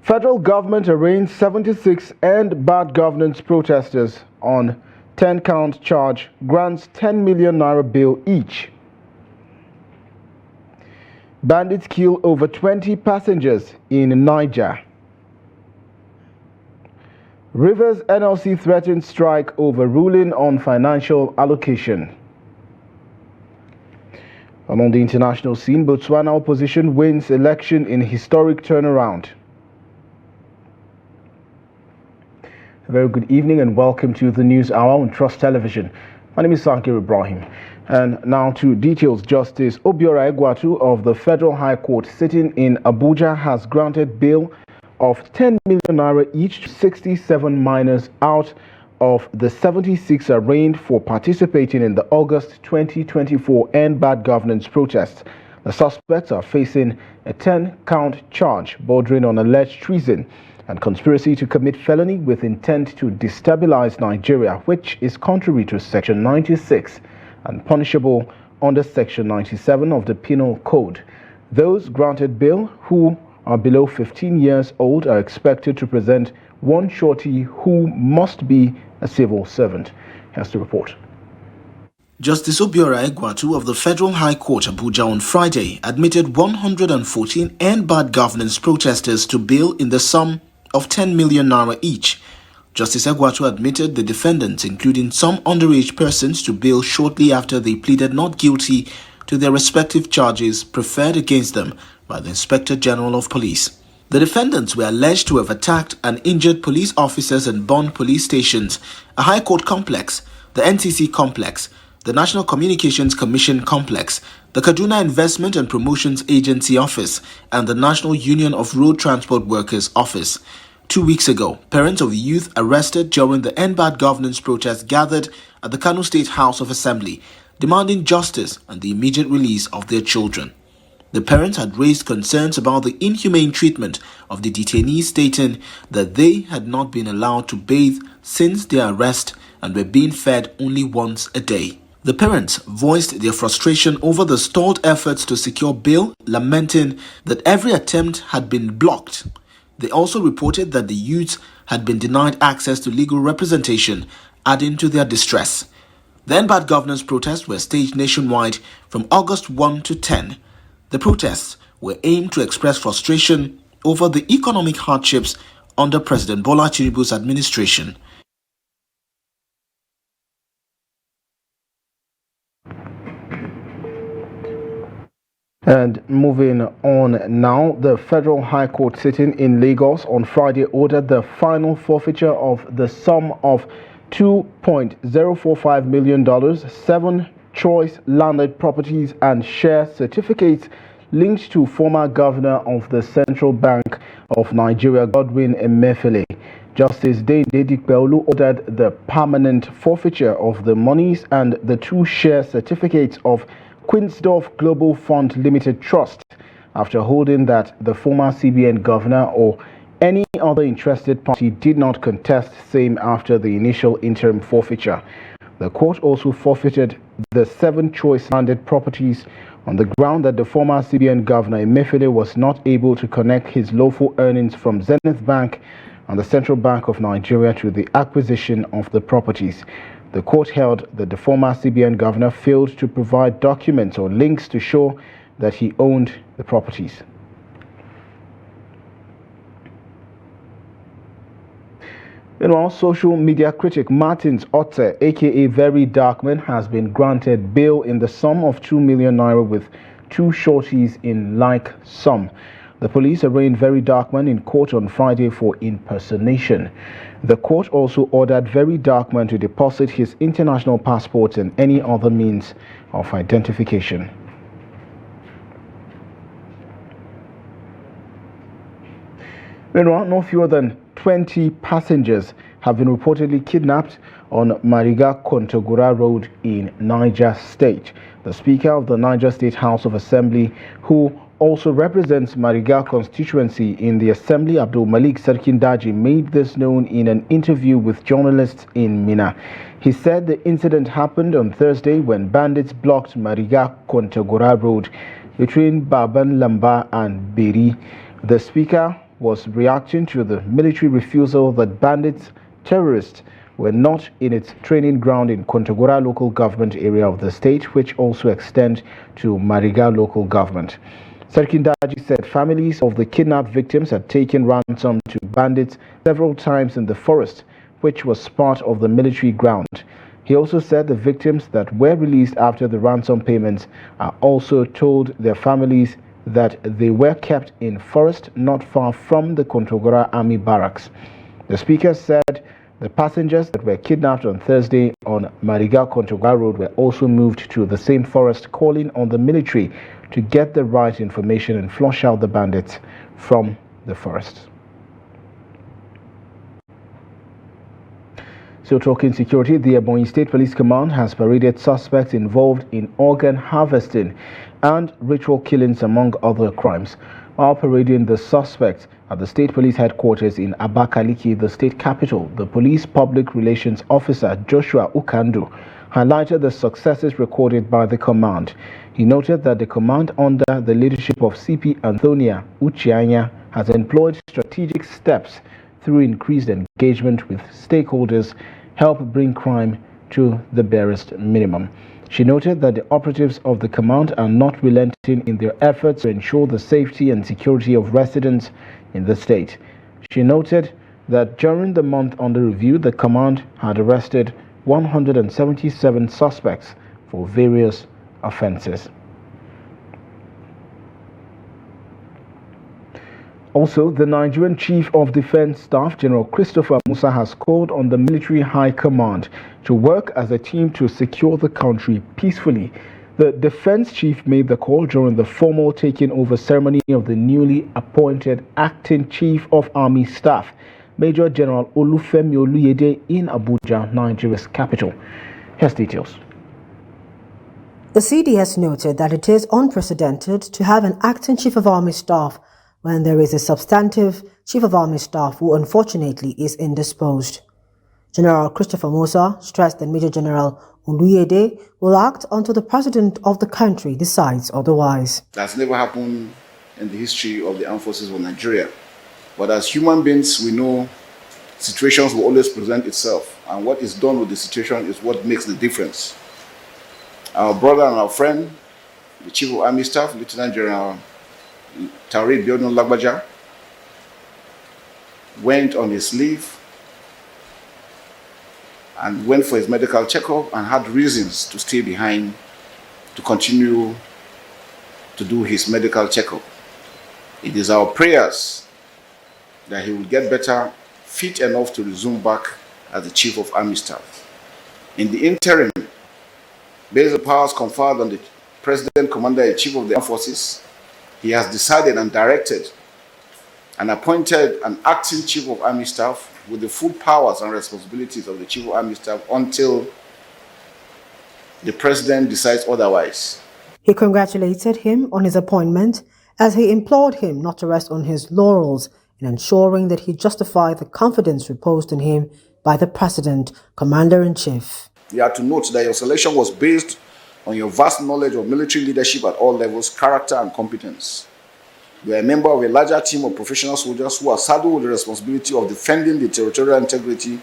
Federal government arraigned 76 and bad governance protesters on 10-count charge, grants 10 million naira bail each. Bandits kill over 20 passengers in Niger. Rivers NLC threatens strike over ruling on financial allocation. And on the international scene, Botswana opposition wins election in historic turnaround. A very good evening and welcome to the News Hour on Trust Television. My name is Sankir Ibrahim. And now to details. Justice Obiora Egwatu of the Federal High Court sitting in Abuja has granted bail of 10 million naira each to 67 minors out of the 76 arraigned for participating in the August 2024 End Bad Governance protests. The suspects are facing a 10-count charge bordering on alleged treason and conspiracy to commit felony with intent to destabilize Nigeria, which is contrary to Section 96 and punishable under Section 97 of the Penal Code. Those granted bail who are below 15 years old are expected to present one surety who must be a civil servant. Here's the report. Justice Obiora Egwatu of the Federal High Court Abuja on Friday admitted 114 End Bad Governance protesters to bail in the sum of 10 million naira each. Justice Egwatu admitted the defendants, including some underage persons, to bail shortly after they pleaded not guilty to their respective charges preferred against them by the Inspector General of Police. The defendants were alleged to have attacked and injured police officers in Borno police stations, a High Court complex, the NCC complex, the National Communications Commission complex, the Kaduna Investment and Promotions Agency office, and the National Union of Road Transport Workers office. 2 weeks ago, parents of the youth arrested during the End Bad Governance protest gathered at the Kano State House of Assembly, demanding justice and the immediate release of their children. The parents had raised concerns about the inhumane treatment of the detainees, stating that they had not been allowed to bathe since their arrest and were being fed only once a day. The parents voiced their frustration over the stalled efforts to secure bail, lamenting that every attempt had been blocked. They also reported that the youths had been denied access to legal representation, adding to their distress. The End Bad Governance protests were staged nationwide from August 1 to 10. The protests were aimed to express frustration over the economic hardships under President Bola Tinubu's administration. And moving on now, the Federal High Court sitting in Lagos on Friday ordered the final forfeiture of the sum of $2.045 million, 7 choice landed properties and share certificates linked to former governor of the Central Bank of Nigeria, Godwin Emefiele. Justice Dede Dikpeolu ordered the permanent forfeiture of the monies and the 2 share certificates of Quinsdorf Global Fund Limited Trust after holding that the former CBN governor or any other interested party did not contest same after the initial interim forfeiture. The court also forfeited the 7 choice landed properties on the ground that the former CBN governor Emefiele was not able to connect his lawful earnings from Zenith Bank and the Central Bank of Nigeria to the acquisition of the properties. The court held that the former CBN governor failed to provide documents or links to show that he owned the properties. Meanwhile, social media critic Martins Otte, aka VeryDarkMan, has been granted bail in the sum of 2 million naira with 2 shorties in like sum. The police arraigned VeryDarkMan in court on Friday for impersonation. The court also ordered VeryDarkMan to deposit his international passports and any other means of identification. Meanwhile, no fewer than 20 passengers have been reportedly kidnapped on Mariga Kontagora Road in Niger State. The Speaker of the Niger State House of Assembly, who also represents Mariga constituency in the Assembly, Abdul Malik Sarkindaji, made this known in an interview with journalists in Mina. He said the incident happened on Thursday when bandits blocked Mariga Kontagora Road between Baban Lamba and Beri. The Speaker was reacting to the military refusal that bandits, terrorists, were not in its training ground in Kontagora local government area of the state, which also extend to Mariga local government. Serkindaji said families of the kidnapped victims had taken ransom to bandits several times in the forest, which was part of the military ground. He also said the victims that were released after the ransom payments are also told their families that they were kept in forest not far from the Kontagora Army barracks. The speaker said the passengers that were kidnapped on Thursday on Mariga-Kontagora Road were also moved to the same forest, calling on the military to get the right information and flush out the bandits from the forest. So talking security, the Ebonyi State Police Command has paraded suspects involved in organ harvesting and ritual killings among other crimes. While parading the suspects at the State Police Headquarters in Abakaliki, the state capital, the Police Public Relations Officer Joshua Ukandu highlighted the successes recorded by the command. He noted that the command under the leadership of CP Antonia Uchianya has employed strategic steps through increased engagement with stakeholders help bring crime to the barest minimum. She noted that the operatives of the command are not relenting in their efforts to ensure the safety and security of residents in the state. She noted that during the month under review, the command had arrested 177 suspects for various offenses. Also, the Nigerian Chief of Defense Staff, General Christopher Musa, has called on the military high command to work as a team to secure the country peacefully. The defense chief made the call during the formal taking over ceremony of the newly appointed acting chief of army staff, Major General Olufemi Oluyede, in Abuja, Nigeria's capital. Here's details. The CDS noted that it is unprecedented to have an acting chief of army staff when there is a substantive chief of army staff who unfortunately is indisposed. General Christopher Musa stressed that Major General Oluyede will act until the president of the country decides otherwise. That's never happened in the history of the armed forces of Nigeria. But as human beings, we know situations will always present itself, and what is done with the situation is what makes the difference. Our brother and our friend, the Chief of Army Staff, Lieutenant General Tarid Biodun Lagbaja, went on his leave and went for his medical checkup and had reasons to stay behind to continue to do his medical checkup. It is our prayers that he will get better, fit enough to resume back as the Chief of Army Staff. In the interim, based on the powers conferred on the President, Commander-in-Chief of the Armed Forces, he has decided and directed and appointed an acting Chief of Army Staff with the full powers and responsibilities of the Chief of Army Staff until the President decides otherwise. He congratulated him on his appointment as he implored him not to rest on his laurels in ensuring that he justified the confidence reposed in him by the President, Commander-in-Chief. You have to note that your selection was based on your vast knowledge of military leadership at all levels, character and competence. You are a member of a larger team of professional soldiers who are saddled with the responsibility of defending the territorial integrity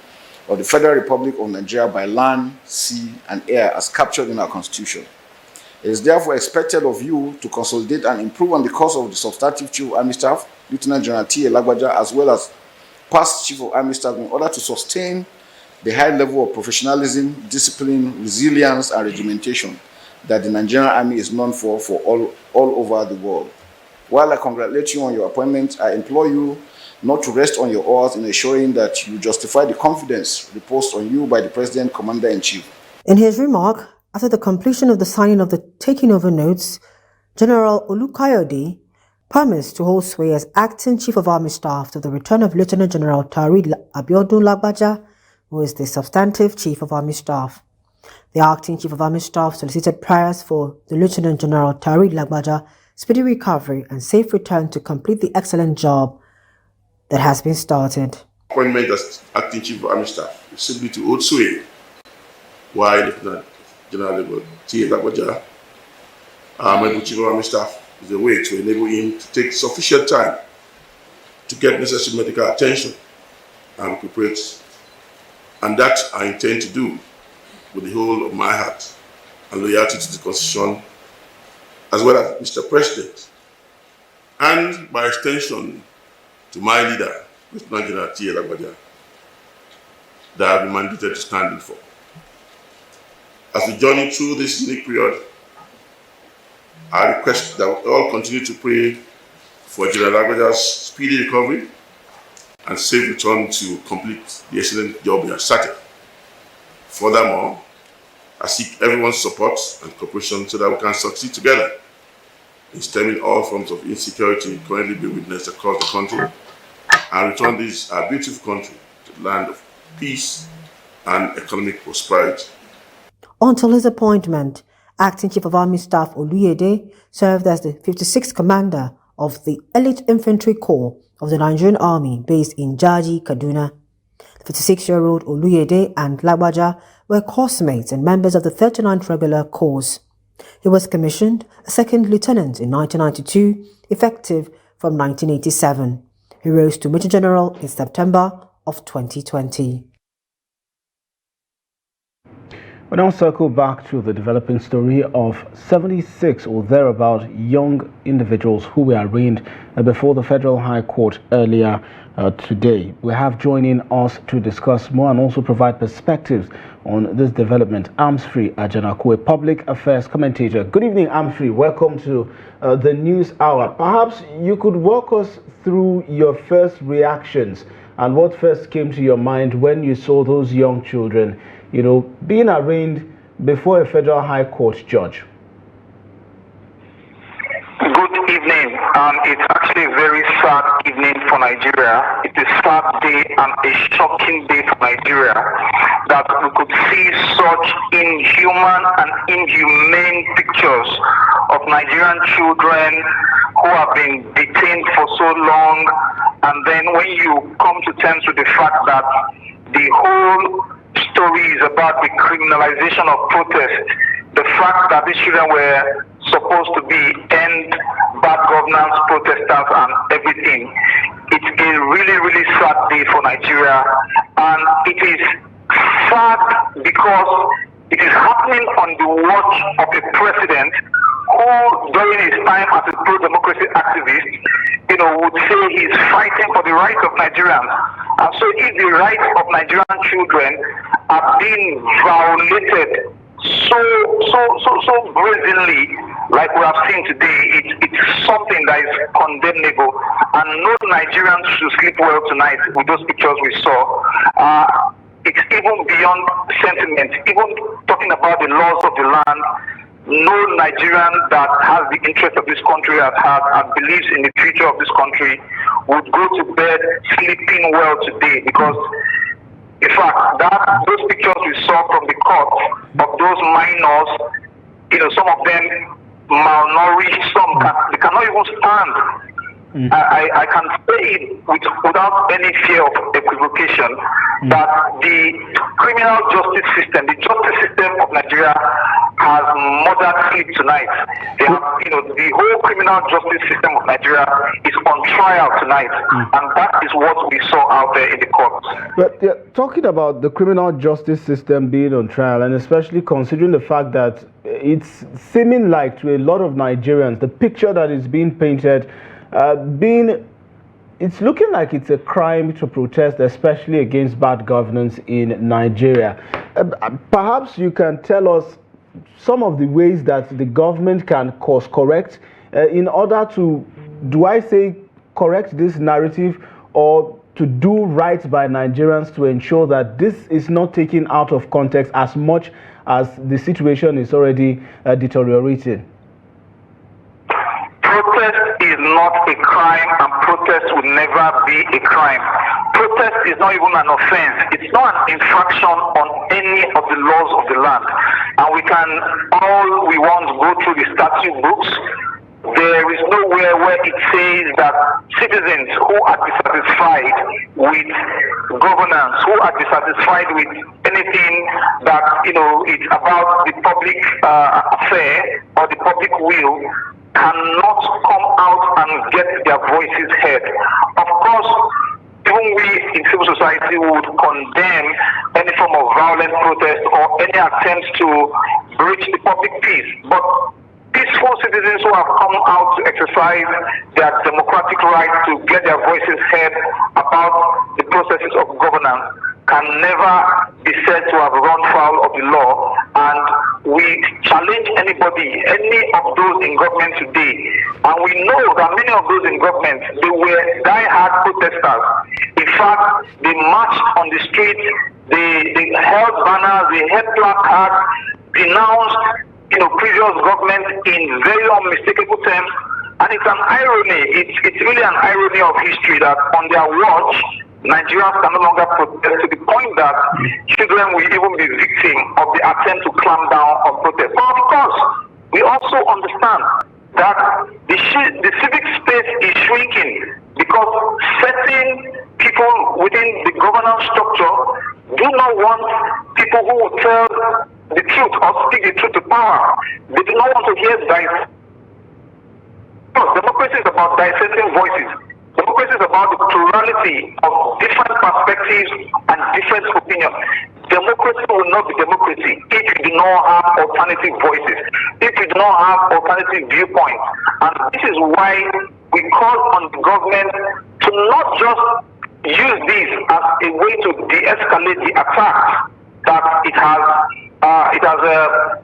of the Federal Republic of Nigeria by land, sea, and air as captured in our Constitution. It is therefore expected of you to consolidate and improve on the course of the substantive Chief of Army Staff, Lieutenant General T.A. Lagbaja, as well as past Chief of Army Staff, in order to sustain the high level of professionalism, discipline, resilience, and regimentation that the Nigerian Army is known for all over the world. While I congratulate you on your appointment, I implore you not to rest on your oars in ensuring that you justify the confidence reposed on you by the President, Commander-in-Chief. In his remark, after the completion of the signing of the taking over notes, General Olukayode promised to hold sway as acting Chief of Army Staff to the return of Lieutenant General Tarid Abiodun Lagbaja, who is the substantive Chief of Army Staff. The acting Chief of Army Staff solicited prayers for the Lieutenant General Tarid Lagbaja speedy recovery and safe return to complete the excellent job that has been started. Appointment as acting Chief of Army Staff is simply to hold sway while Lieutenant General T.A. Lagbaja, Chief of Army Staff, is a way to enable him to take sufficient time to get necessary medical attention and recuperate. And that I intend to do with the whole of my heart and loyalty to the Constitution, as well as Mr. President, and by extension to my leader, Mr. General T. that I've been mandated to stand in for. As we journey through this unique period, I request that we all continue to pray for General Lagbaja's speedy recovery and safe return to complete the excellent job he has started. Furthermore, I seek everyone's support and cooperation so that we can succeed together in stemming all forms of insecurity currently being witnessed across the country and return this our beautiful country to the land of peace and economic prosperity. Until his appointment, Acting Chief of Army Staff Oluyede served as the 56th Commander of the Elite Infantry Corps of the Nigerian Army based in Jaji, Kaduna. The 56-year-old Oluyede and Lagbaja were coursemates and members of the 39th Regular Corps. He was commissioned a second lieutenant in 1992, effective from 1987. He rose to Major General in September of 2020. We now circle back to the developing story of 76 or thereabout young individuals who were arraigned before the Federal High Court earlier today. We have joining us to discuss more and also provide perspectives on this development, Amsfree Ajanaku, a public affairs commentator. Good evening, Amsfree. Welcome to the News Hour. Perhaps you could walk us through your first reactions and what first came to your mind when you saw those young children, being arraigned before a Federal High Court judge. Good evening. It's actually a very sad evening for Nigeria. It's a sad day and a shocking day for Nigeria that we could see such inhuman and inhumane pictures of Nigerian children who have been detained for so long, and then when you come to terms with the fact that the whole story is about the criminalization of protest, the fact that these children were supposed to be end bad governance protesters and everything. It's a really, really sad day for Nigeria, and it is sad because it is happening on the watch of a president who, during his time as a pro-democracy activist, would say he's fighting for the rights of Nigerians. And so if the rights of Nigerian children are being violated so brazenly, like we have seen today, it's something that is condemnable, and no Nigerians should sleep well tonight with those pictures we saw. It's even beyond sentiment, even talking about the laws of the land. No Nigerian that has the interest of this country at heart and believes in the future of this country would go to bed sleeping well today, because in fact, those pictures we saw from the court of those minors, some of them malnourished, they cannot even stand. I can say it without any fear of equivocation that the criminal justice system, the justice system of Nigeria has murdered sleep tonight. They have, the whole criminal justice system of Nigeria is on trial tonight, and that is what we saw out there in the courts. But talking about the criminal justice system being on trial, and especially considering the fact that it's seeming like to a lot of Nigerians, the picture that is being painted it's looking like it's a crime to protest, especially against bad governance in Nigeria. Perhaps you can tell us some of the ways that the government can course correct in order to, correct this narrative, or to do right by Nigerians to ensure that this is not taken out of context as much as the situation is already deteriorating. Protest is not a crime, and protest will never be a crime. Protest is not even an offense. It's not an infraction on any of the laws of the land. And we can all we want go through the statute books. There is nowhere where it says that citizens who are dissatisfied with governance, who are dissatisfied with anything that it's about the public affair or the public will, cannot come out and get their voices heard. Of course, even we in civil society would condemn any form of violent protest or any attempts to breach the public peace. But peaceful citizens who have come out to exercise their democratic right to get their voices heard about the processes of governance can never be said to have run foul of the law, and we challenge anybody, any of those in government today, and we know that many of those in government, they were die-hard protesters. In fact, they marched on the street, they held banners, they held placards, denounced previous government in very unmistakable terms, and it's an irony, it's really an irony of history that on their watch, Nigerians can no longer protest to the point that children will even be victim of the attempt to clamp down on protest. But of course, we also understand that the civic space is shrinking because certain people within the governance structure do not want people who will tell the truth or speak the truth to power. They do not want to hear that. Democracy is about dissecting voices. Democracy is about the plurality of different perspectives and different opinions. Democracy will not be democracy if you do not have alternative voices, if you do not have alternative viewpoints. And this is why we call on the government to not just use this as a way to de-escalate the attacks that it has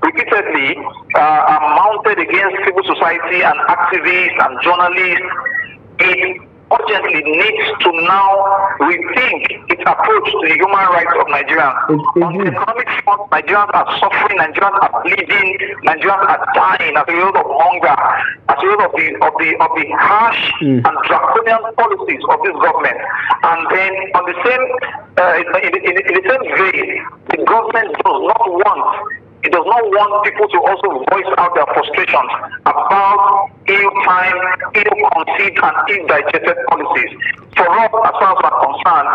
repeatedly mounted against civil society and activists and journalists. It urgently needs to now rethink its approach to the human rights of Nigerians. On the economic front, Nigerians are suffering, Nigerians are bleeding, Nigerians are dying as a result of hunger, as a result of the harsh and draconian policies of this government. And then on the same in the same vein, the government does not want people to also voice out their frustrations about ill-timed, ill-conceived, and ill-digested policies. For us, as far as we're concerned,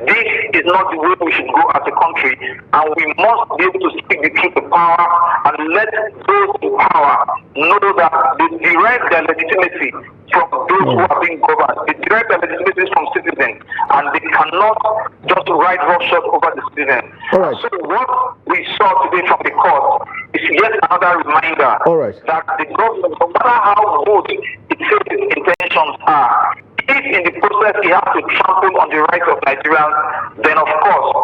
this is not the way we should go as a country, and we must be able to speak the truth to power and let those in power know that they derive their legitimacy from those who are being governed. They derive their legitimacy from citizens, and they cannot just write roughshod over the citizens. Right. So what we saw today from the court is yet another reminder that the government, no matter how good it says its intentions are, if in the process it has to trample on the rights of Nigerians, then of course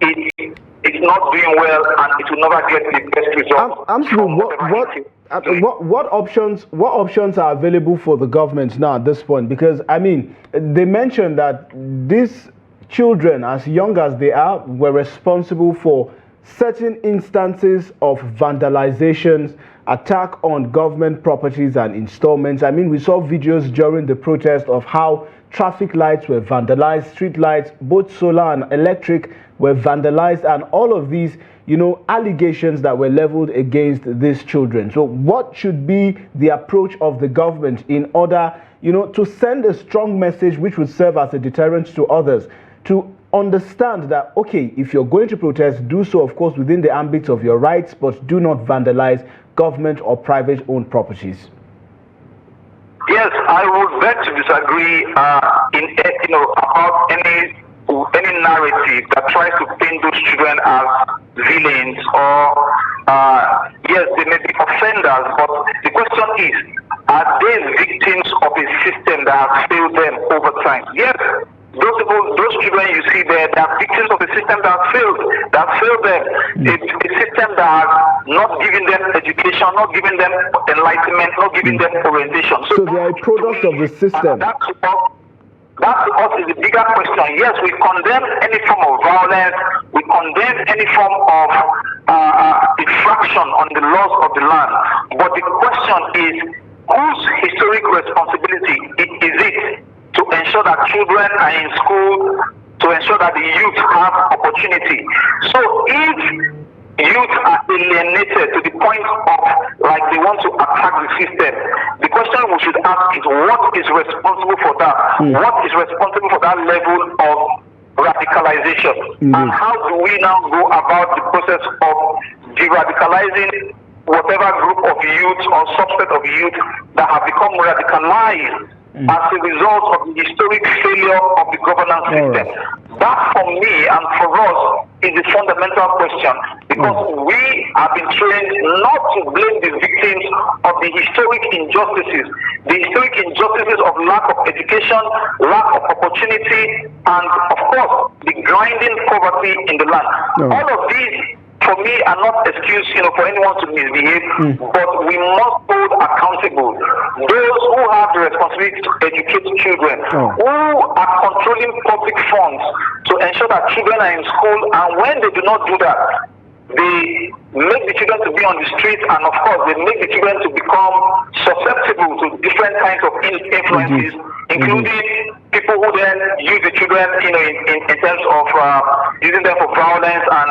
it's not doing well and it will never get the best result. What options are available for the government now at this point? Because I mean, they mentioned that these children, as young as they are, were responsible for certain instances of vandalizations, attack on government properties and installments. I mean, we saw videos during the protest of how traffic lights were vandalized, street lights, both solar and electric, were vandalized, and all of these, allegations that were leveled against these children. So what should be the approach of the government in order, to send a strong message which would serve as a deterrent to others, to understand that, okay, if you're going to protest, do so, of course, within the ambit of your rights, but do not vandalize government or private owned properties? Yes, I would beg to disagree about any narrative that tries to paint those children as villains or yes, they may be offenders, but the question is, are they victims of a system that has failed them over time? Yes. Those children you see there, they are victims of a system that failed them. A system that has not given them education, not giving them enlightenment, not giving them orientation. So they are a product of the system. That to us is the bigger question. Yes, we condemn any form of violence, we condemn any form of infraction on the laws of the land. But the question is, whose historic responsibility is it to ensure that children are in school, to ensure that the youth have opportunity? So if youth are alienated to the point of like they want to attack the system, the question we should ask is, what is responsible for that? What is responsible for that level of radicalization? And how do we now go about the process of de-radicalizing whatever group of youth or subset of youth that have become radicalized as a result of the historic failure of the governance system. That, for me and for us, is the fundamental question, because we have been trained not to blame the victims of the historic injustices of lack of education, lack of opportunity, and of course, the grinding poverty in the land. All of these, for me, are not excuse, for anyone to misbehave, but we must hold accountable those who have the responsibility to educate children, who are controlling public funds to ensure that children are in school, and when they do not do that, they make the children to be on the street, and of course, they make the children to become susceptible to different kinds of influences, including people who then use the children, in terms of using them for violence and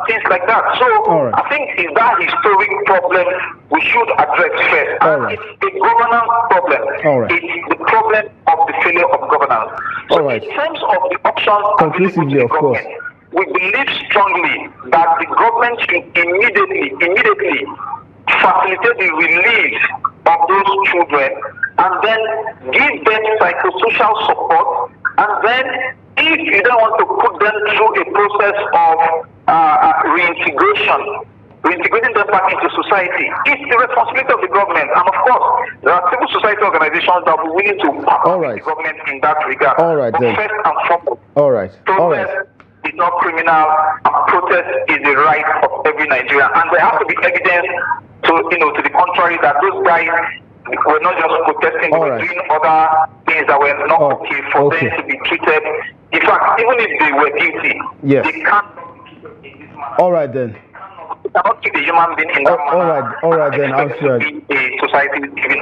things like that. So I think it's that historic problem we should address first. And it's a governance problem. It's the problem of the failure of governance. So in terms of the options conclusively, of course, we believe strongly that the government should immediately facilitate the release of those children, and then give them psychosocial support, and then if you don't want to put them through a process of reintegrating them back into society, it's the responsibility of the government. And of course, there are civil society organizations that are willing to partner with the government in that regard. But first and foremost, protest is not criminal, and protest is the right of every Nigerian. And there has to be evidence to the contrary, that those guys were not just protesting, they were doing other things that were not okay for them to be treated. In fact, even if they were guilty, they can't be treated in this manner. All right then. Cannot keep a human being in that manner. All right then, answer. A society giving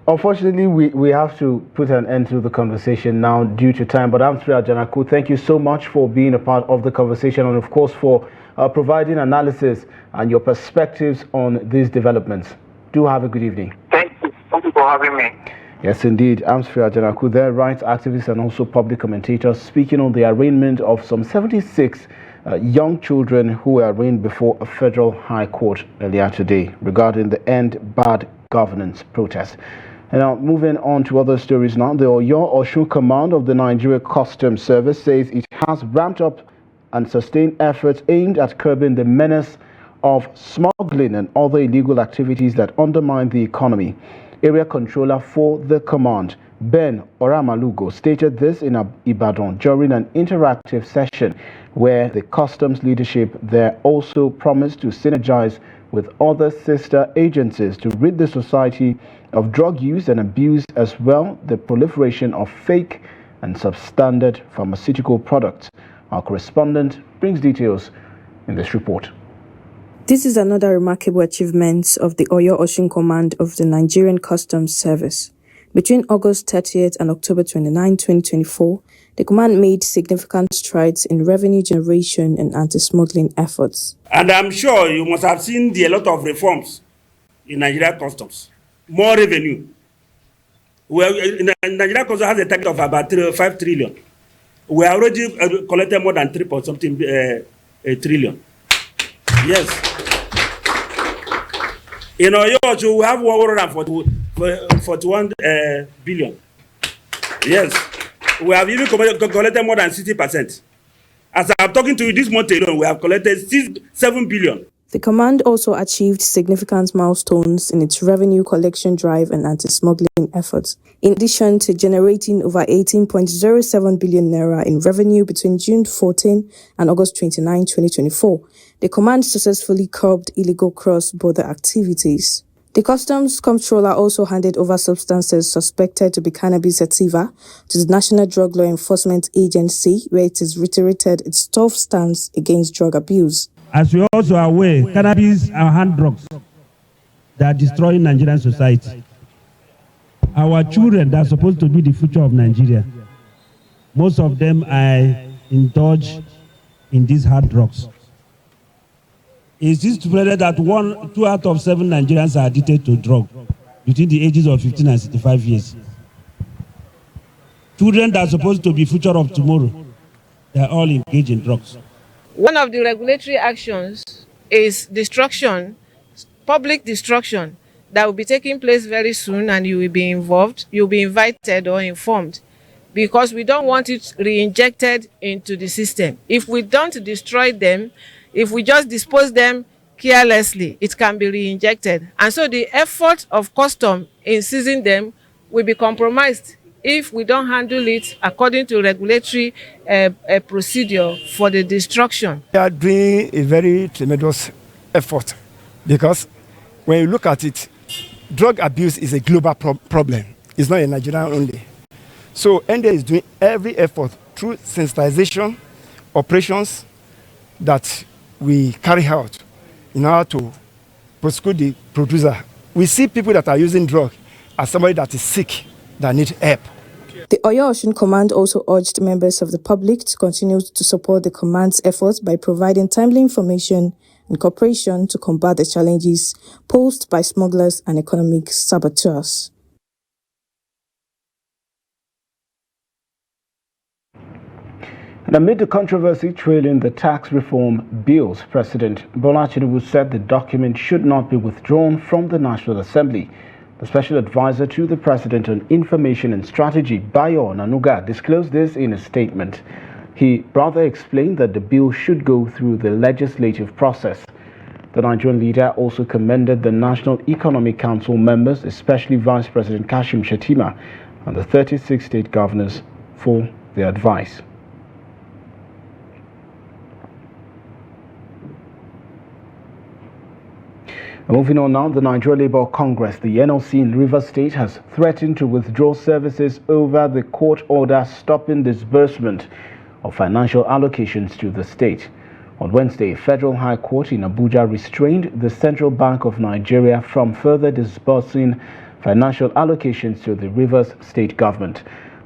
Unfortunately, we have to put an end to the conversation now due to time. But Amsria Janaku, thank you so much for being a part of the conversation, and of course for providing analysis and your perspectives on these developments. Do have a good evening. Thank you. Thank you for having me. Yes, indeed. Amsria Janaku, their rights activists and also public commentators, speaking on the arraignment of some 76 young children who were arraigned before a federal high court earlier today regarding the End Bad Governance protest. And now, moving on to other stories now, the Oyo-Osun Command of the Nigeria Customs Service says it has ramped up and sustained efforts aimed at curbing the menace of smuggling and other illegal activities that undermine the economy. Area Controller for the command, Ben Oramalugo, stated this in Ibadan during an interactive session where the customs leadership there also promised to synergize with other sister agencies to rid the society of drug use and abuse, as well the proliferation of fake and substandard pharmaceutical products. Our correspondent brings details in this report. This is another remarkable achievement of the Oyo-Osun Command of the Nigerian Customs Service. Between August 30th and October 29, 2024, the command made significant strides in revenue generation and anti-smuggling efforts. And I'm sure you must have seen a lot of reforms in Nigeria Customs. More revenue. Well, Nigeria Customs has a target of about 5 trillion. We already collected more than 3 trillion. Yes. In Oyo, we have 141 billion. Yes. We have even collected more than 60%. As I'm talking to you this month alone, we have collected 7 billion. The command also achieved significant milestones in its revenue collection drive and anti-smuggling efforts. In addition to generating over 18.07 billion naira in revenue between June 14 and August 29, 2024, the command successfully curbed illegal cross-border activities. The Customs Comptroller also handed over substances suspected to be cannabis sativa to the National Drug Law Enforcement Agency, where it has reiterated its tough stance against drug abuse. As we also are aware, cannabis are hand drugs that are destroying Nigerian society. Our children that are supposed to be the future of Nigeria, most of them are indulged in these hard drugs. It is spread that 2 out of 7 Nigerians are addicted to drugs between the ages of 15 and 65 years. Children that are supposed to be future of tomorrow, they are all engaged in drugs. One of the regulatory actions is destruction, public destruction, that will be taking place very soon, and you will be involved, you'll be invited or informed, because we don't want it re-injected into the system. If we don't destroy them, if we just dispose them carelessly, it can be re-injected. And so the effort of custom in seizing them will be compromised if we don't handle it according to regulatory procedure for the destruction. We are doing a very tremendous effort, because when you look at it, drug abuse is a global problem. It's not a Nigerian only. So NDA is doing every effort through sensitization operations that we carry out in order to prosecute the producer. We see people that are using drugs as somebody that is sick, that need help. The Oyo Osun Command also urged members of the public to continue to support the command's efforts by providing timely information and cooperation to combat the challenges posed by smugglers and economic saboteurs. And amid the controversy trailing the tax reform bills, President Bola Tinubu said the document should not be withdrawn from the National Assembly. The special advisor to the President on Information and Strategy, Bayo Nanuga, disclosed this in a statement. He rather explained that the bill should go through the legislative process. The Nigerian leader also commended the National Economic Council members, especially Vice President Kashim Shettima, and the 36 state governors for their advice. Moving on now, the Nigeria Labour Congress, the NLC in Rivers State, has threatened to withdraw services over the court order stopping disbursement of financial allocations to the state. On Wednesday, Federal High Court in Abuja restrained the Central Bank of Nigeria from further disbursing financial allocations to the Rivers State government.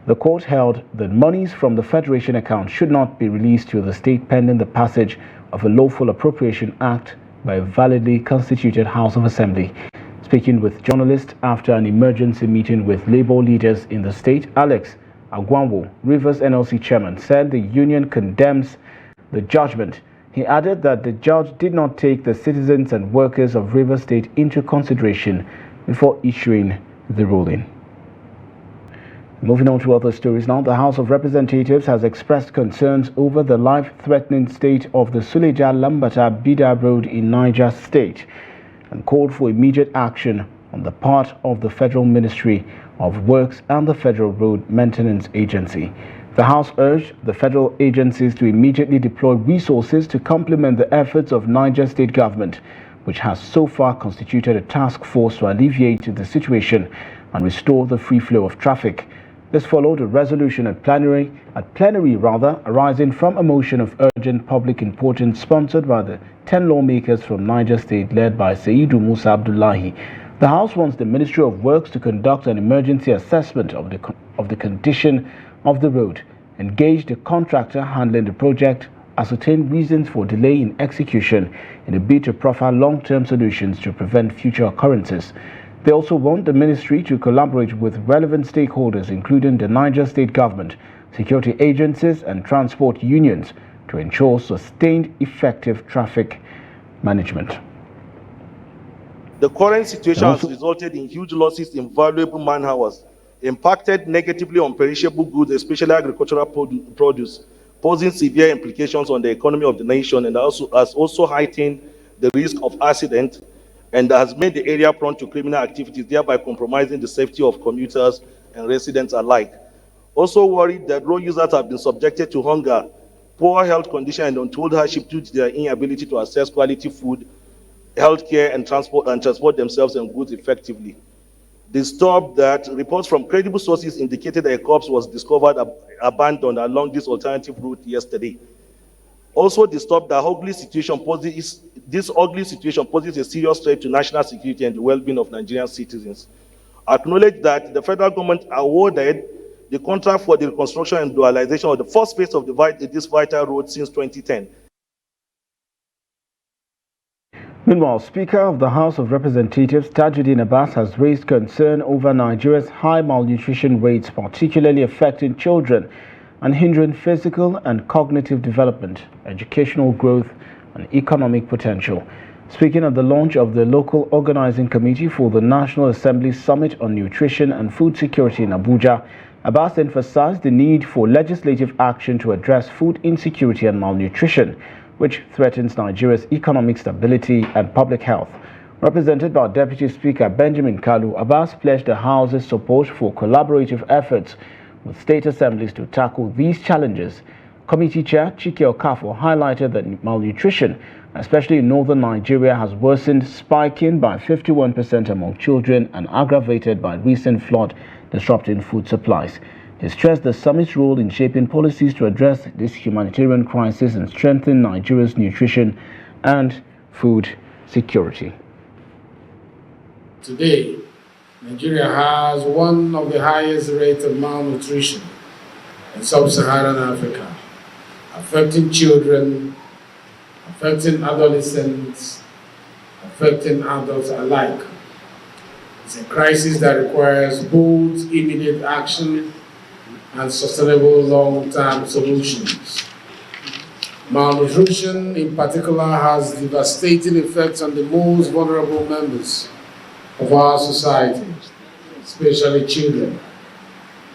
The court held that monies from the Federation account should not be released to the state pending the passage of a Lawful Appropriation Act by a validly constituted House of Assembly. Speaking with journalists after an emergency meeting with Labour leaders in the state, Alex Agwanwo, Rivers NLC chairman, said the union condemns the judgment. He added that the judge did not take the citizens and workers of Rivers State into consideration before issuing the ruling. Moving on to other stories now, the House of Representatives has expressed concerns over the life-threatening state of the Suleja-Lambata-Bida Road in Niger State and called for immediate action on the part of the Federal Ministry of Works and the Federal Road Maintenance Agency. The House urged the federal agencies to immediately deploy resources to complement the efforts of Niger State government, which has so far constituted a task force to alleviate the situation and restore the free flow of traffic. This followed a resolution at plenary arising from a motion of urgent public importance sponsored by the 10 lawmakers from Niger State led by Seidu Musa Abdullahi. The House wants the Ministry of Works to conduct an emergency assessment of the condition of the road, engage the contractor handling the project, ascertain reasons for delay in execution in a bid to proffer long-term solutions to prevent future occurrences. They also want the ministry to collaborate with relevant stakeholders, including the Niger State government, security agencies, and transport unions, to ensure sustained, effective traffic management. The current situation has resulted in huge losses in valuable man-hours, impacted negatively on perishable goods, especially agricultural produce, posing severe implications on the economy of the nation, and has also heightened the risk of accident, and has made the area prone to criminal activities, thereby compromising the safety of commuters and residents alike. Also worried that road users have been subjected to hunger, poor health condition, and untold hardship due to their inability to access quality food, healthcare, and transport themselves and goods effectively. Disturbed that reports from credible sources indicated that a corpse was discovered abandoned along this alternative route yesterday. Also disturbed that this ugly situation poses a serious threat to national security and the well-being of Nigerian citizens. Acknowledge that the federal government awarded the contract for the reconstruction and dualization of the first phase of this vital road since 2010. Meanwhile, Speaker of the House of Representatives Tajuddin Abbas has raised concern over Nigeria's high malnutrition rates, particularly affecting children. and hindering physical and cognitive development, educational growth, and economic potential. Speaking at the launch of the local organizing committee for the National Assembly Summit on Nutrition and Food Security in Abuja, Abbas emphasized the need for legislative action to address food insecurity and malnutrition, which threatens Nigeria's economic stability and public health. Represented by Deputy Speaker Benjamin Kalu, Abbas pledged the House's support for collaborative efforts with state assemblies to tackle these challenges. Committee Chair Chike Okafo highlighted that malnutrition, especially in northern Nigeria, has worsened, spiking by 51% among children and aggravated by recent flood disrupting food supplies. He stressed the summit's role in shaping policies to address this humanitarian crisis and strengthen Nigeria's nutrition and food security. Today, Nigeria has one of the highest rates of malnutrition in sub-Saharan Africa, affecting children, affecting adolescents, affecting adults alike. It's a crisis that requires bold, immediate action and sustainable long-term solutions. Malnutrition, in particular, has devastating effects on the most vulnerable members of our society, especially children.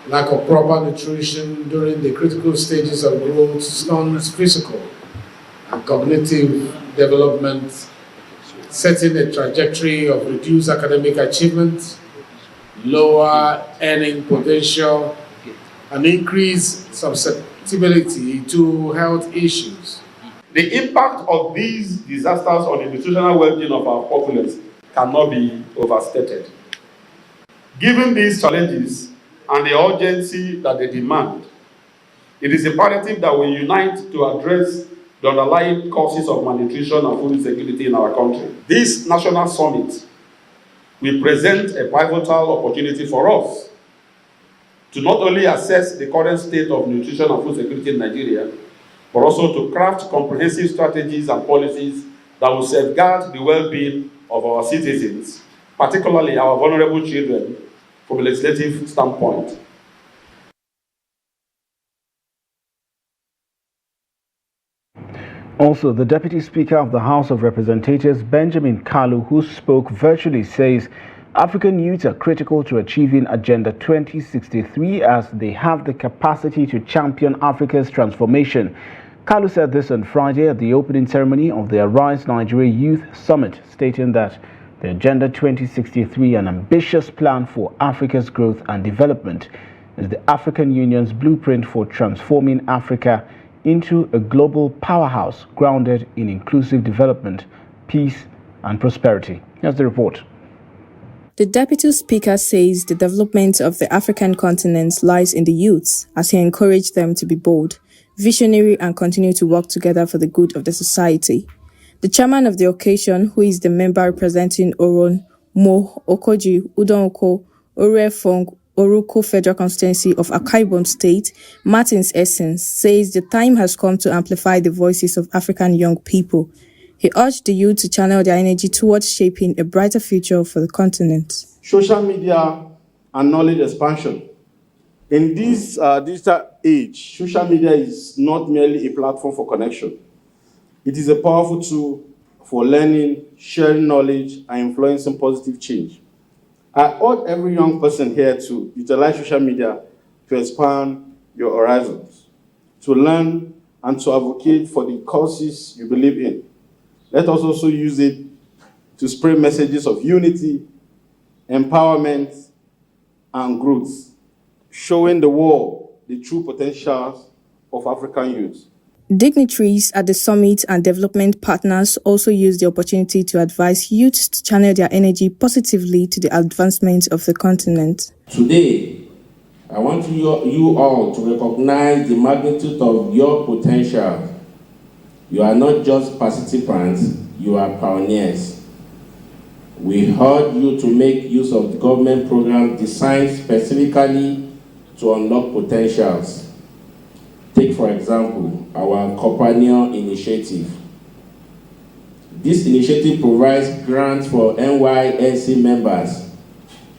Lack of proper nutrition during the critical stages of growth stunts physical and cognitive development, setting a trajectory of reduced academic achievement, lower earning potential, and increased susceptibility to health issues. The impact of these disasters on the nutritional well-being of our populace cannot be overstated. Given these challenges and the urgency that they demand, it is imperative that we unite to address the underlying causes of malnutrition and food insecurity in our country. This national summit will present a pivotal opportunity for us to not only assess the current state of nutrition and food security in Nigeria, but also to craft comprehensive strategies and policies that will safeguard the well-being of our citizens, particularly our vulnerable children, from a legislative standpoint. Also, the Deputy Speaker of the House of Representatives, Benjamin Kalu, who spoke virtually, says African youths are critical to achieving Agenda 2063 as they have the capacity to champion Africa's transformation. Kalu said this on Friday at the opening ceremony of the Arise Nigeria Youth Summit, stating that the Agenda 2063, an ambitious plan for Africa's growth and development, is the African Union's blueprint for transforming Africa into a global powerhouse grounded in inclusive development, peace, and prosperity. Here's the report. The Deputy Speaker says the development of the African continent lies in the youths, as he encouraged them to be bold, visionary, and continue to work together for the good of the society. The chairman of the occasion, who is the member representing Oron, Mo, Okoji, Udonoko, Orefong, Oruko Federal Constituency of Akwa Ibom State, Martins Essence, says the time has come to amplify the voices of African young people. He urged the youth to channel their energy towards shaping a brighter future for the continent. Social media and knowledge expansion. In this digital age, social media is not merely a platform for connection. It is a powerful tool for learning, sharing knowledge, and influencing positive change. I urge every young person here to utilize social media to expand your horizons, to learn and to advocate for the causes you believe in. Let us also use it to spread messages of unity, empowerment, and growth, showing the world the true potentials of African youth. Dignitaries at the summit and development partners also used the opportunity to advise youths to channel their energy positively to the advancement of the continent. Today, I want you all to recognize the magnitude of your potential. You are not just participants, you are pioneers. We urge you to make use of the government program designed specifically to unlock potentials. Take, for example, our Companion Initiative. This initiative provides grants for NYSC members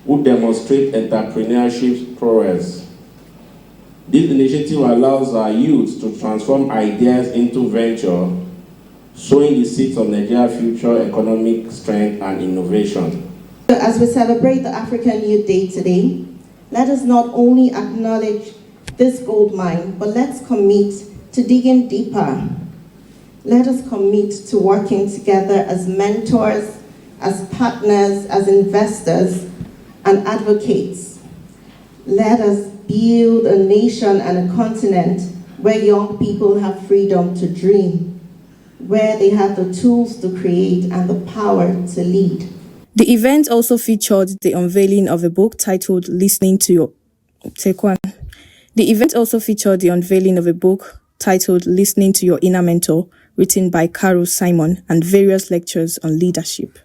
who demonstrate entrepreneurship prowess. This initiative allows our youth to transform ideas into venture, sowing the seeds of Nigeria's future economic strength and innovation. As we celebrate the African Youth Day today, let us not only acknowledge this gold mine, but let's commit to digging deeper. Let us commit to working together as mentors, as partners, as investors, and advocates. Let us build a nation and a continent where young people have freedom to dream, where they have the tools to create and the power to lead. The event also featured the unveiling of a book titled Listening to Your Inner Mentor, written by Carol Simon, and various lectures on leadership.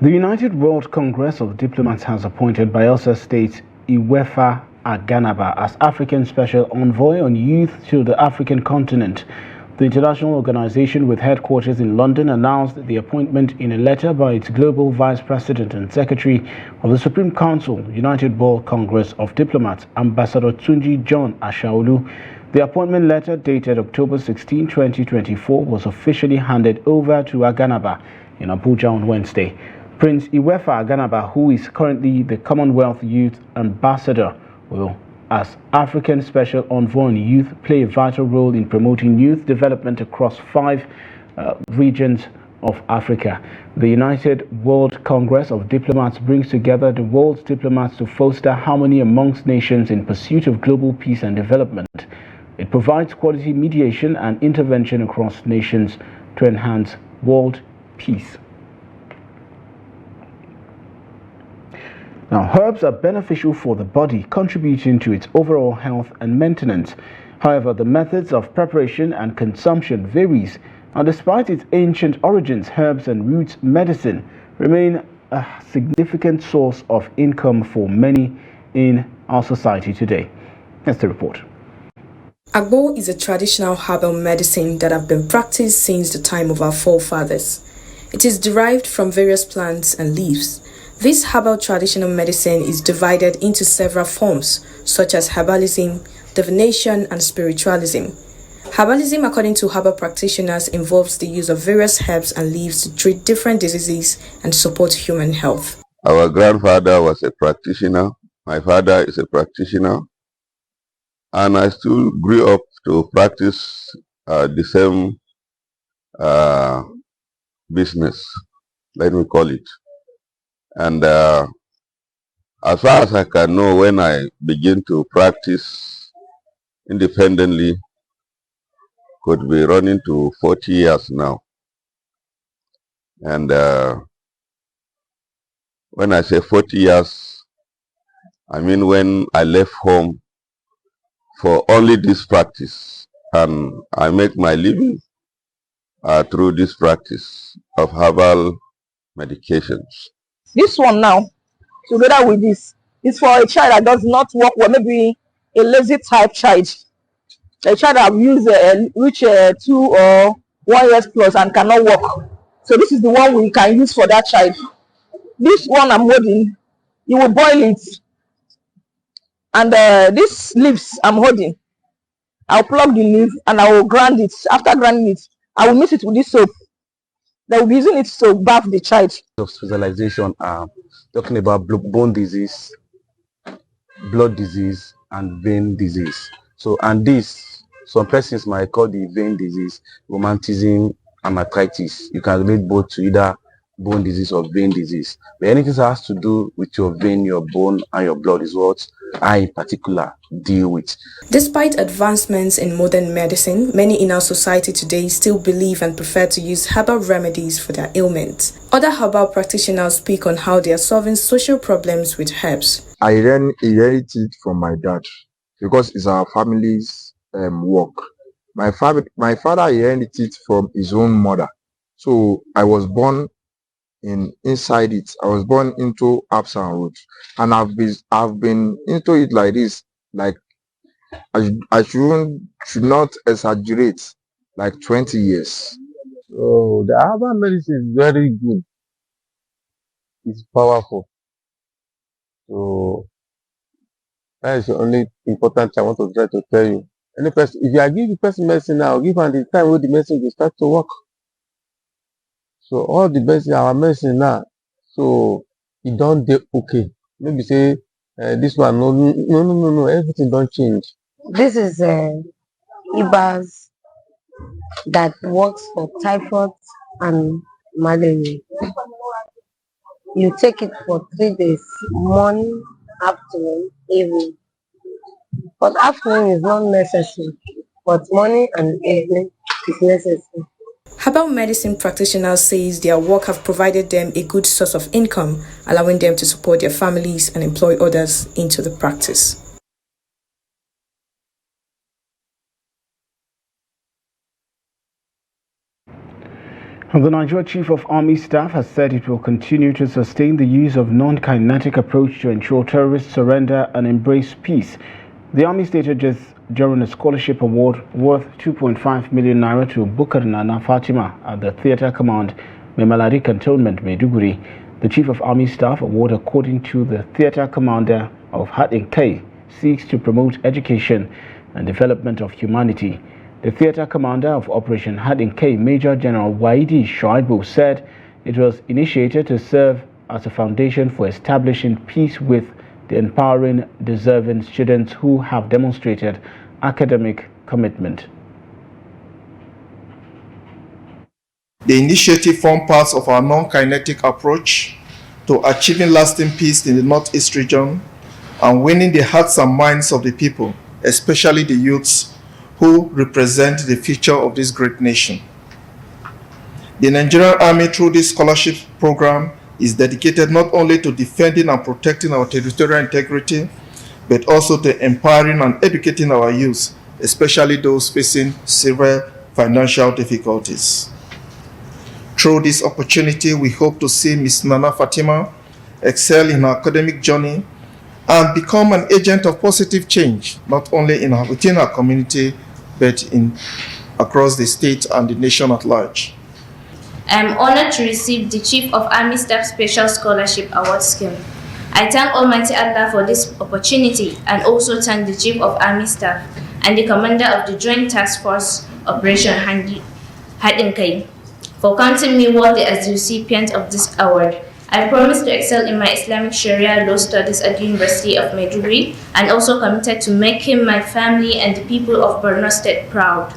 The United World Congress of Diplomats has appointed Bayelsa State Iwefa Aganaba as African Special Envoy on Youth to the African continent. The international organization with headquarters in London announced the appointment in a letter by its global vice president and secretary of the Supreme Council, United World Congress of Diplomats, Ambassador Tunji John Ashaolu. The appointment letter, dated October 16, 2024, was officially handed over to Aganaba in Abuja on Wednesday. Prince Iwefa Aganaba, who is currently the Commonwealth Youth Ambassador, will, as African Special Envoy on Youth, play a vital role in promoting youth development across 5 regions of Africa. The United World Congress of Diplomats brings together the world's diplomats to foster harmony amongst nations in pursuit of global peace and development. It provides quality mediation and intervention across nations to enhance world peace. Now, herbs are beneficial for the body, contributing to its overall health and maintenance. However, the methods of preparation and consumption varies, and despite its ancient origins, herbs and roots medicine remain a significant source of income for many in our society today. That's the report. Agbo is a traditional herbal medicine that have been practiced since the time of our forefathers. It is derived from various plants and leaves. This herbal traditional medicine is divided into several forms, such as herbalism, divination, and spiritualism. Herbalism, according to herbal practitioners, involves the use of various herbs and leaves to treat different diseases and support human health. Our grandfather was a practitioner. My father is a practitioner. And I still grew up to practice the same business, let me call it. And as far as I can know, when I begin to practice independently, could be running to 40 years now. And when I say 40 years, I mean when I left home for only this practice, and I make my living through this practice of herbal medications. This one now, together with this, is for a child that does not work well, maybe a lazy type child. A child that used reach 2 or 1 years plus and cannot walk. So this is the one we can use for that child. This one I'm holding, you will boil it. And these leaves I'm holding, I'll plug the leaf and I will grind it. After grinding it, I will mix it with this soap. They will be using it to bath the child. Of specialization, talking about bone disease, blood disease, and vein disease. So, and this, some persons might call the vein disease rheumatism and arthritis. You can relate both to either bone disease or vein disease. But anything that has to do with your vein, your bone, and your blood is what I in particular deal with. Despite advancements in modern medicine, many in our society today still believe and prefer to use herbal remedies for their ailments. Other herbal practitioners speak on how they are solving social problems with herbs. I inherited from my dad because it's our family's work. My father inherited from his own mother. So I was born inside it. I was born into herbs and roots, and I've been into it like this. Like I should not exaggerate. Like 20 years. So the herbal medicine is very good. It's powerful. So that is the only important thing I want to try to tell you. Any person, if you are giving the person medicine now, give am the time when the medicine will start to work. So all the medicine, our medicine now, so it don't dey okay. Maybe say this one no, everything don't change. This is Ibas that works for typhoid and malaria. You take it for 3 days, morning, afternoon, evening. But afternoon is not necessary, but morning and evening is necessary. Herbal medicine practitioners says their work have provided them a good source of income, allowing them to support their families and employ others into the practice. The Nigeria Chief of Army Staff has said it will continue to sustain the use of non-kinetic approach to ensure terrorists surrender and embrace peace. The Army stated just during a scholarship award worth 2.5 million naira to Bukar Nana Fatima at the Theatre Command, Memalari Cantonment, Maiduguri. The Chief of Army Staff award, according to the Theatre Commander of Hatin Kai, seeks to promote education and development of humanity. The Theatre Commander of Operation Hatin Kai, Major General Waidi Shoaibu, said it was initiated to serve as a foundation for establishing peace with the empowering deserving students who have demonstrated academic commitment. The initiative forms part of our non-kinetic approach to achieving lasting peace in the Northeast region and winning the hearts and minds of the people, especially the youths who represent the future of this great nation. The Nigerian Army, through this scholarship program, is dedicated not only to defending and protecting our territorial integrity, but also to empowering and educating our youth, especially those facing severe financial difficulties. Through this opportunity, we hope to see Ms. Nana Fatima excel in her academic journey and become an agent of positive change, not only within our community, but across the state and the nation at large. I am honored to receive the Chief of Army Staff Special Scholarship Award Scheme. I thank Almighty Allah for this opportunity and also thank the Chief of Army Staff and the Commander of the Joint Task Force Operation Hatin Kai for counting me worthy as the recipient of this award. I promise to excel in my Islamic Sharia law studies at the University of Maiduguri and also committed to making my family and the people of Borno State proud.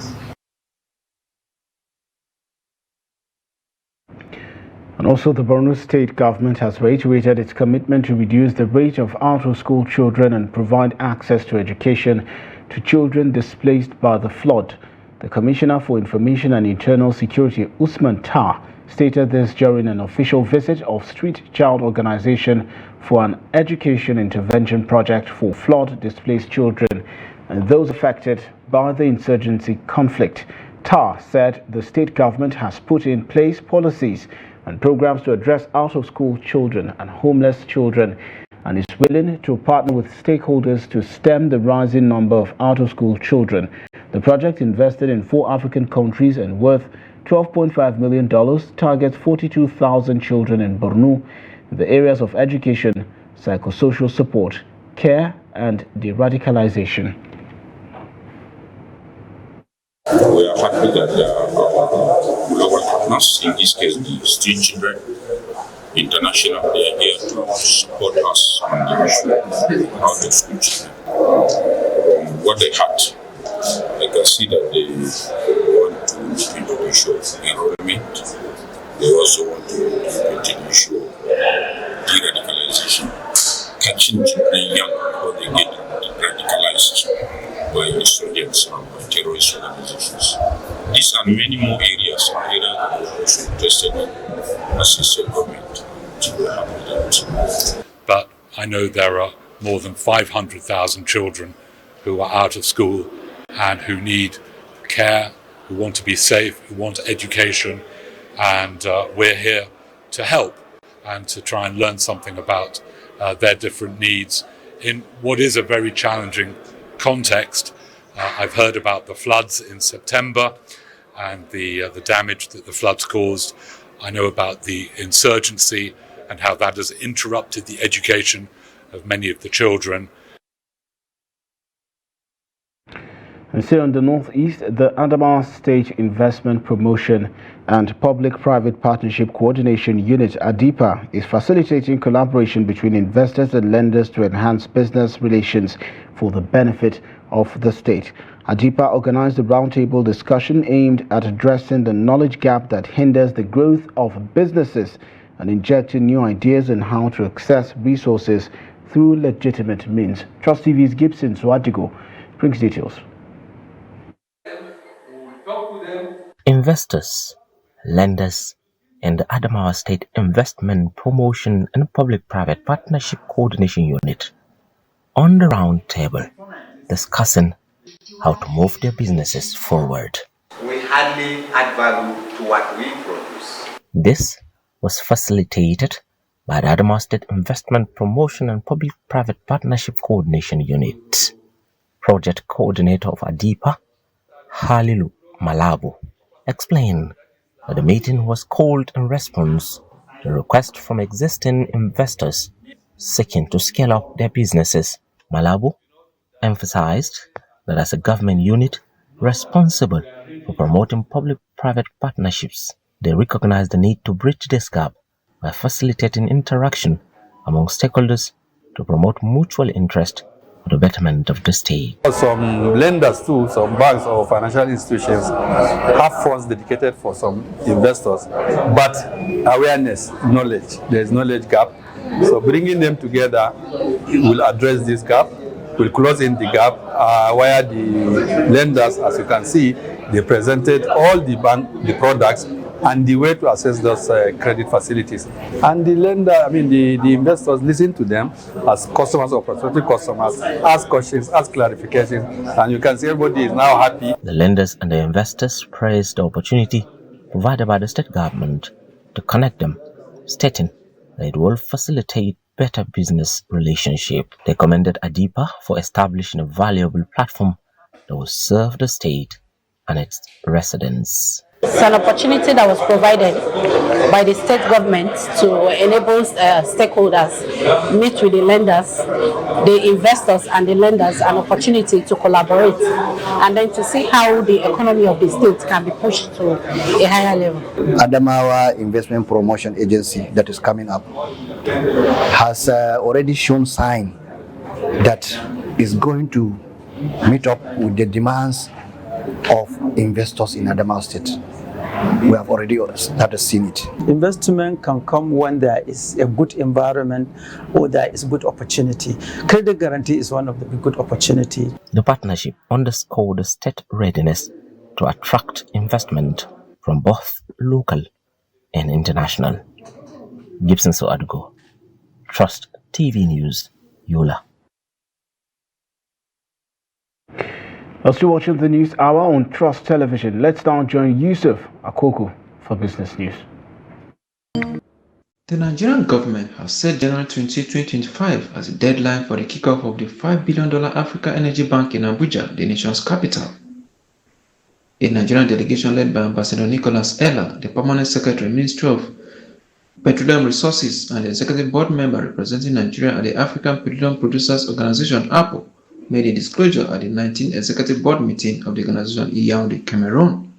And also, the Borno State government has reiterated its commitment to reduce the rate of out-of-school children and provide access to education to children displaced by the flood. The Commissioner for Information and Internal Security, Usman Tar, stated this during an official visit of Street Child Organization for an education intervention project for flood-displaced children and those affected by the insurgency conflict. Tar said the state government has put in place policies and programs to address out-of-school children and homeless children and is willing to partner with stakeholders to stem the rising number of out-of-school children. The project, invested in 4 African countries and worth $12.5 million, targets 42,000 children in Borno in the areas of education, psychosocial support, care, and de-radicalization. We are happy that our global partners, in this case the Street Children International, they are here to support us on the issue of out-of-school children. What they had, I can see that they want to look into the issue of enrollment. They also want to look into the issue of de-radicalization, catching children young before they get radicalized by insurgents and by terrorist organizations. These and many more areas are areas that we are also interested in as a state government. We are happy with that. But I know there are more than 500,000 children who are out of school and who need care, who want to be safe, who want education, and we're here to help and to try and learn something about their different needs in what is a very challenging context. I've heard about the floods in September and the damage that the floods caused. I know about the insurgency and how that has interrupted the education of many of the children. And still in the northeast, the Niger State Investment Promotion and Public-Private Partnership Coordination Unit (ADIPA) is facilitating collaboration between investors and lenders to enhance business relations for the benefit of the state. ADIPA organized a roundtable discussion aimed at addressing the knowledge gap that hinders the growth of businesses and injecting new ideas on how to access resources through legitimate means. Trust TV's Gibson Swadigo brings details. Investors, lenders, and the Niger State Investment Promotion and Public-Private Partnership Coordination Unit on the round table discussing how to move their businesses forward. We hardly add value to what we produce. This was facilitated by the Niger State Investment Promotion and Public-Private Partnership Coordination Unit. Project Coordinator of ADIPA, Halilu Malabo, explained that the meeting was called in response to a request from existing investors seeking to scale up their businesses. Malabo emphasized that as a government unit responsible for promoting public-private partnerships, they recognize the need to bridge this gap by facilitating interaction among stakeholders to promote mutual interest for the betterment of the state. Some lenders too, some banks or financial institutions have funds dedicated for some investors, but awareness, knowledge, there is knowledge gap. So bringing them together will address this gap, will close in the gap, where the lenders, as you can see, they presented all the products and the way to access those credit facilities. And the lender, the investors listen to them as customers or prospective customers, ask questions, ask clarifications, and you can see everybody is now happy. The lenders and the investors praised the opportunity provided by the state government to connect them, stating that it will facilitate better business relationship. They commended ADIPA for establishing a valuable platform that will serve the state and its residents. It's an opportunity that was provided by the state government to enable stakeholders meet with the lenders, the investors and the lenders, an opportunity to collaborate and then to see how the economy of the state can be pushed to a higher level. Adamawa Investment Promotion Agency that is coming up has already shown sign that is going to meet up with the demands of investors in Adamawa State. We have already started seeing it. Investment can come when there is a good environment or there is good opportunity. Credit guarantee is one of the good opportunities. The partnership underscored the state readiness to attract investment from both local and international. Gibson Soadgo, Trust TV News, Yola. You're still watching the News Hour on Trust Television. Let's now join Yusuf Akoko for business news. The Nigerian government has set January 20, 2025 as a deadline for the kickoff of the $5 billion Africa Energy Bank in Abuja, the nation's capital. A Nigerian delegation led by Ambassador Nicholas Ella, the Permanent Secretary, Ministry of Petroleum Resources, and the Executive Board member representing Nigeria at the African Petroleum Producers Organization, APO, made a disclosure at the 19th Executive Board meeting of the organization in Yaoundé, Cameroon.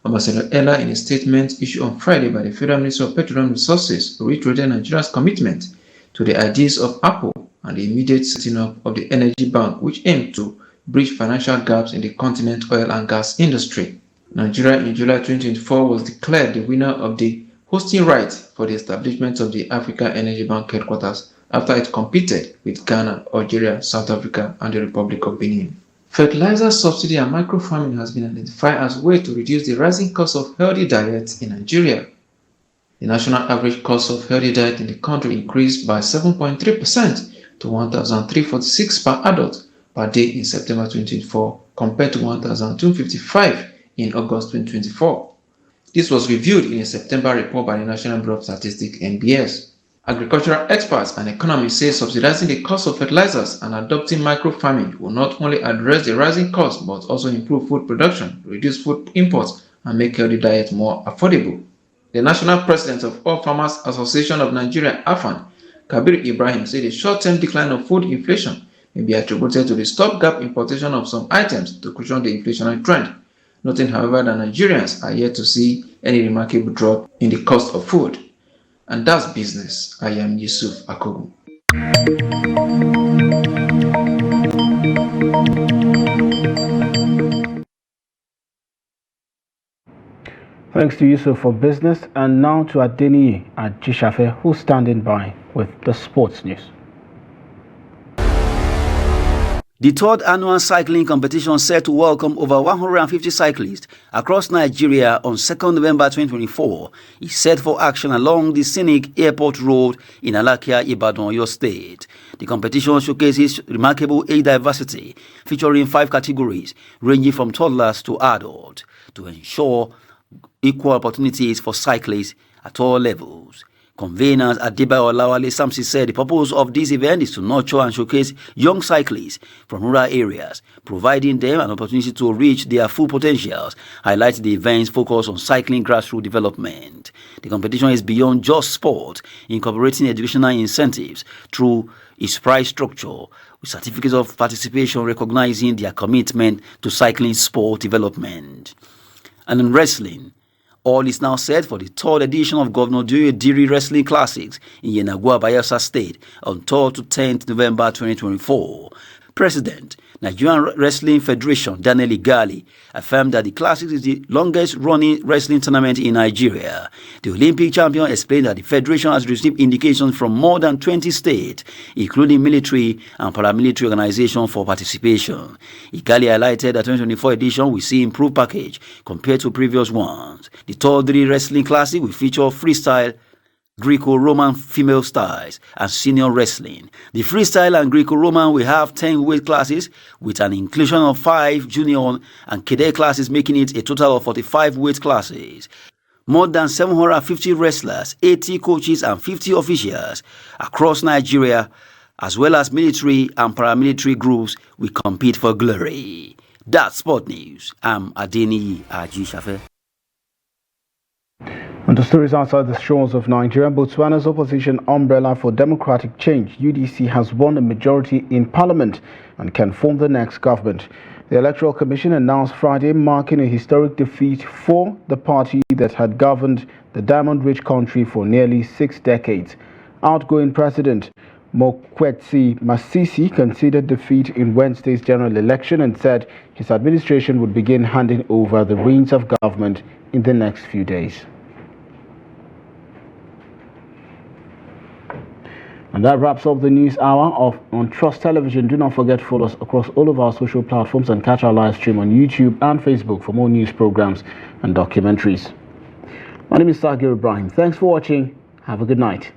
Ambassador Ella, in a statement issued on Friday by the Federal Ministry of Petroleum Resources, reiterated Nigeria's commitment to the ideas of APO and the immediate setting up of the Energy Bank, which aimed to bridge financial gaps in the continent's oil and gas industry. Nigeria in July 2024 was declared the winner of the hosting right for the establishment of the Africa Energy Bank headquarters after it competed with Ghana, Algeria, South Africa, and the Republic of Benin. Fertilizer subsidy and microfarming has been identified as a way to reduce the rising cost of healthy diets in Nigeria. The national average cost of healthy diet in the country increased by 7.3% to 1,346 per adult per day in September 2024, compared to 1,255 in August 2024. This was reviewed in a September report by the National Bureau of Statistics (NBS). Agricultural experts and economists say subsidizing the cost of fertilizers and adopting microfarming will not only address the rising costs but also improve food production, reduce food imports, and make healthy diets more affordable. The National President of All Farmers Association of Nigeria, AFAN, Kabir Ibrahim said the short-term decline of food inflation may be attributed to the stopgap importation of some items to cushion the inflationary trend, noting, however, that Nigerians are yet to see any remarkable drop in the cost of food. And that's business. I am Yusuf Akogu. Thanks to Yusuf for business, and now to Adeni Ajishafe, who's standing by with the sports news. The third annual cycling competition set to welcome over 150 cyclists across Nigeria on 2nd November 2024 is set for action along the scenic airport road in Alakia, Ibadan, Oyo State. The competition showcases remarkable age diversity, featuring 5 categories ranging from toddlers to adults, to ensure equal opportunities for cyclists at all levels. Conveners Adebayo Olawale Samsi said the purpose of this event is to nurture and showcase young cyclists from rural areas, providing them an opportunity to reach their full potentials, highlighting the event's focus on cycling grassroots development. The competition is beyond just sport, incorporating educational incentives through its prize structure, with certificates of participation recognizing their commitment to cycling sport development. And in wrestling, all is now set for the third edition of Governor Diri Wrestling Classics in Yenagua, Bayelsa State on 3rd to 10th November 2024. President, Nigerian Wrestling Federation, Daniel Igali, affirmed that the Classics is the longest-running wrestling tournament in Nigeria. The Olympic champion explained that the Federation has received indications from more than 20 states, including military and paramilitary organizations, for participation. Igali highlighted that the 2024 edition will see improved package compared to previous ones. The third Wrestling Classic will feature freestyle, Greco-Roman female styles, and senior wrestling. The freestyle and Greco-Roman will have 10 weight classes with an inclusion of 5 junior and cadet classes, making it a total of 45 weight classes. More than 750 wrestlers, 80 coaches and 50 officials across Nigeria, as well as military and paramilitary groups, will compete for glory. That's Sport News. I'm Adeni Ajishafe. And the stories outside the shores of Nigeria, Botswana's opposition umbrella for democratic change, UDC, has won a majority in parliament and can form the next government. The Electoral Commission announced Friday, marking a historic defeat for the party that had governed the diamond-rich country for nearly 6 decades. Outgoing President Mokwetsi Masisi conceded defeat in Wednesday's general election and said his administration would begin handing over the reins of government in the next few days. And that wraps up the news hour on Trust Television. Do not forget to follow us across all of our social platforms and catch our live stream on YouTube and Facebook for more news programs and documentaries. My name is Niger Ibrahim. Thanks for watching. Have a good night.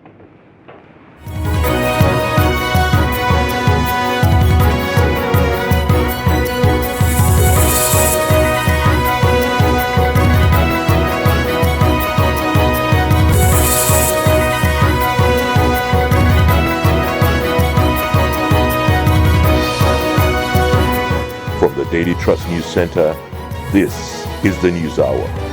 From the Daily Trust News Center, this is the News Hour.